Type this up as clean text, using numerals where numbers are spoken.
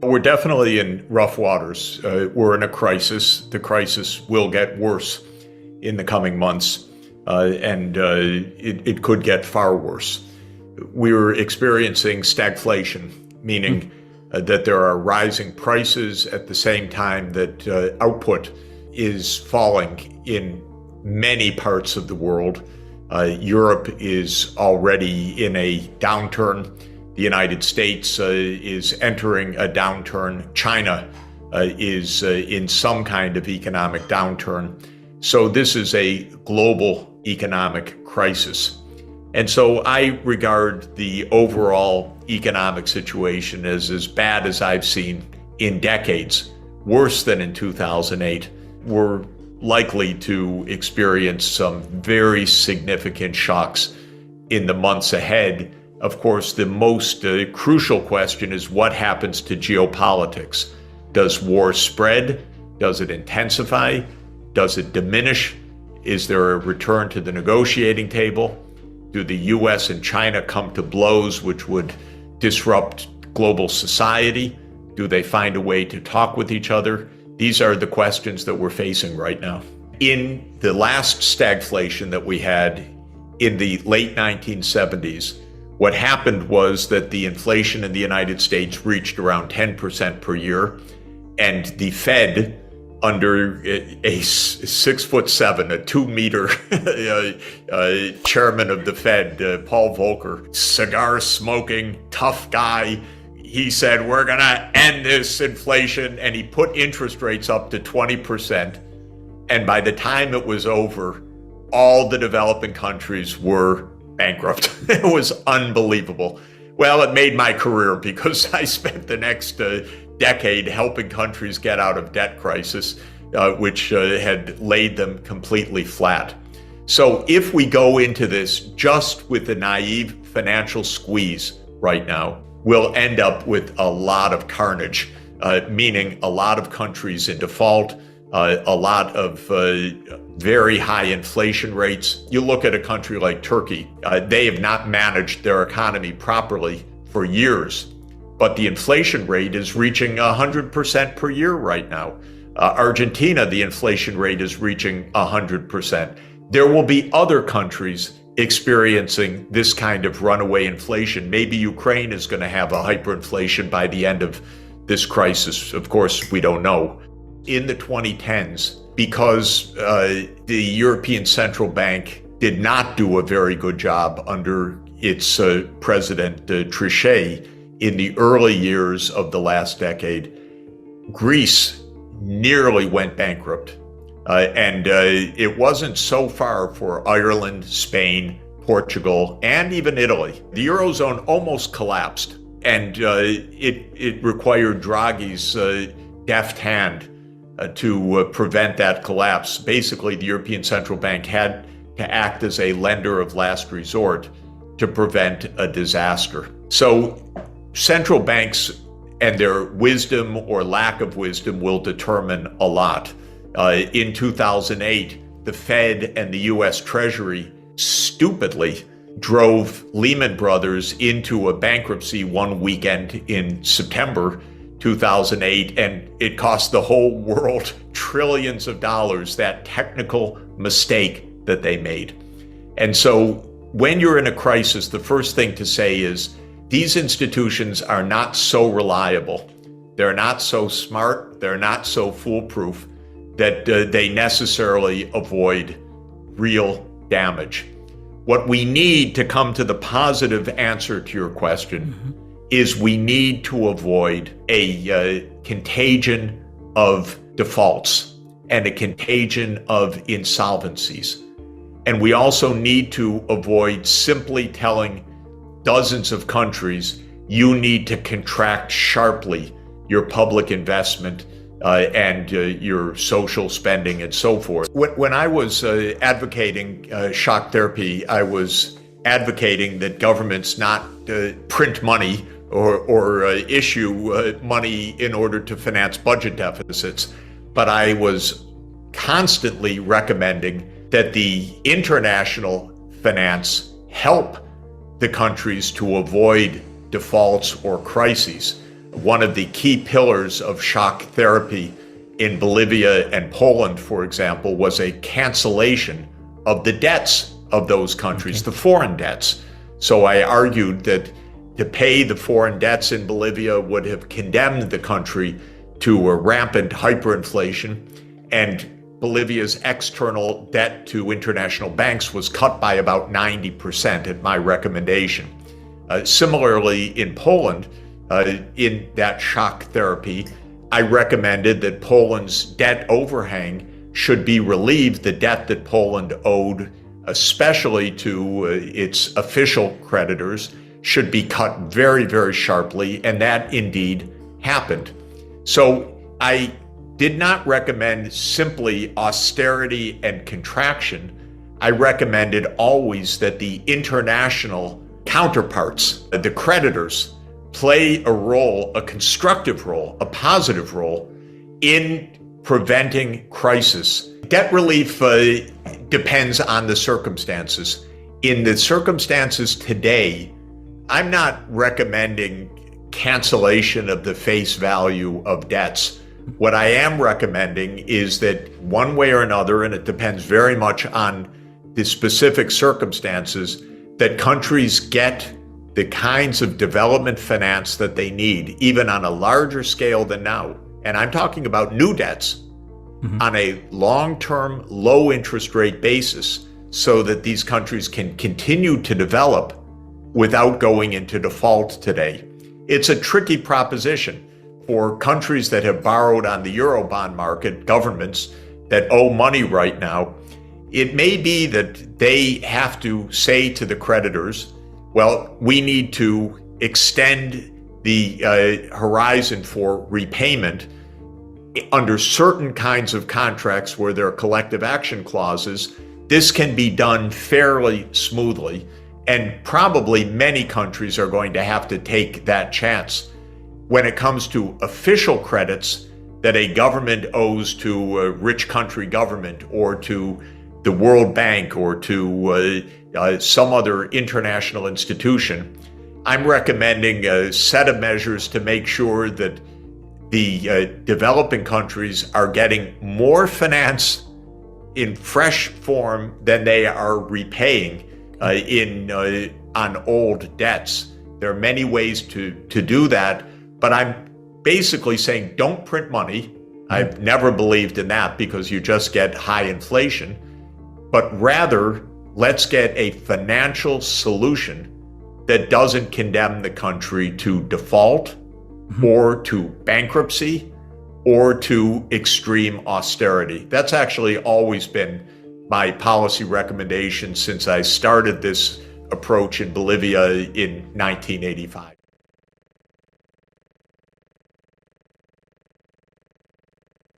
We're definitely in rough waters. We're in a crisis. The crisis will get worse in the coming months, and it could get far worse. We're experiencing stagflation, meaning that there are rising prices at the same time that output is falling in many parts of the world. Europe is already in a downturn. The United States is entering a downturn. China is in some kind of economic downturn. So this is a global economic crisis. And so I regard the overall economic situation as bad as I've seen in decades, worse than in 2008. We're likely to experience some very significant shocks in the months ahead. Of course, the most crucial question is what happens to geopolitics? Does war spread? Does it intensify? Does it diminish? Is there a return to the negotiating table? Do the US and China come to blows which would disrupt global society? Do they find a way to talk with each other? These are the questions that we're facing right now. In the last stagflation that we had in the late 1970s, what happened was that the inflation in the United States reached around 10% per year, and the Fed, under a 6'7", a 2-meter chairman of the Fed, Paul Volcker, cigar-smoking, tough guy, he said, we're going to end this inflation, and he put interest rates up to 20%. And by the time it was over, all the developing countries were bankrupt. It was unbelievable. Well, it made my career because I spent the next decade helping countries get out of debt crisis, which had laid them completely flat. So if we go into this just with the naive financial squeeze right now, we'll end up with a lot of carnage, meaning a lot of countries in default, a lot of very high inflation rates. You look at a country like Turkey, they have not managed their economy properly for years, but the inflation rate is reaching 100% per year right now. Argentina, the inflation rate is reaching 100%. There will be other countries experiencing this kind of runaway inflation. Maybe Ukraine is going to have a hyperinflation by the end of this crisis. Of course, we don't know. In the 2010s, because the European Central Bank did not do a very good job under its President Trichet in the early years of the last decade, Greece nearly went bankrupt. And it wasn't so far for Ireland, Spain, Portugal, and even Italy. The Eurozone almost collapsed, and it required Draghi's deft hand to prevent that collapse. Basically, the European Central Bank had to act as a lender of last resort to prevent a disaster. So central banks and their wisdom or lack of wisdom will determine a lot. In 2008, the Fed and the US Treasury stupidly drove Lehman Brothers into a bankruptcy one weekend in September 2008, and it cost the whole world trillions of dollars, that technical mistake that they made. And so when you're in a crisis, the first thing to say is these institutions are not so reliable. They're not so smart. They're not so foolproof that they necessarily avoid real damage. What we need to come to the positive answer to your question is we need to avoid a contagion of defaults and a contagion of insolvencies. And we also need to avoid simply telling dozens of countries, you need to contract sharply your public investment and your social spending and so forth. When I was advocating shock therapy, I was advocating that governments not print money or issue money in order to finance budget deficits. But I was constantly recommending that the international finance help the countries to avoid defaults or crises. One of the key pillars of shock therapy in Bolivia and Poland, for example, was a cancellation of the debts of those countries, the foreign debts. So I argued that to pay the foreign debts in Bolivia would have condemned the country to a rampant hyperinflation, and Bolivia's external debt to international banks was cut by about 90% at my recommendation. Similarly, in Poland, in that shock therapy, I recommended that Poland's debt overhang should be relieved. The debt that Poland owed, especially to its official creditors, should be cut very, very sharply, and that indeed happened. So I did not recommend simply austerity and contraction. I recommended always that the international counterparts, the creditors, play a role, a constructive role, a positive role in preventing crisis. Debt relief depends on the circumstances. In the circumstances today, I'm not recommending cancellation of the face value of debts. What I am recommending is that one way or another, and it depends very much on the specific circumstances, that countries get the kinds of development finance that they need, even on a larger scale than now. And I'm talking about new debts on a long-term, low-interest rate basis so that these countries can continue to develop without going into default today. It's a tricky proposition for countries that have borrowed on the Eurobond market, governments that owe money right now. It may be that they have to say to the creditors, well, we need to extend the horizon for repayment under certain kinds of contracts where there are collective action clauses. This can be done fairly smoothly, and probably many countries are going to have to take that chance. When it comes to official credits that a government owes to a rich country government or to the World Bank or to some other international institution, I'm recommending a set of measures to make sure that the developing countries are getting more finance in fresh form than they are repaying on old debts. There are many ways to do that, but I'm basically saying don't print money. I've never believed in that because you just get high inflation, but rather let's get a financial solution that doesn't condemn the country to default or to bankruptcy or to extreme austerity. That's actually always been my policy recommendation since I started this approach in Bolivia in 1985.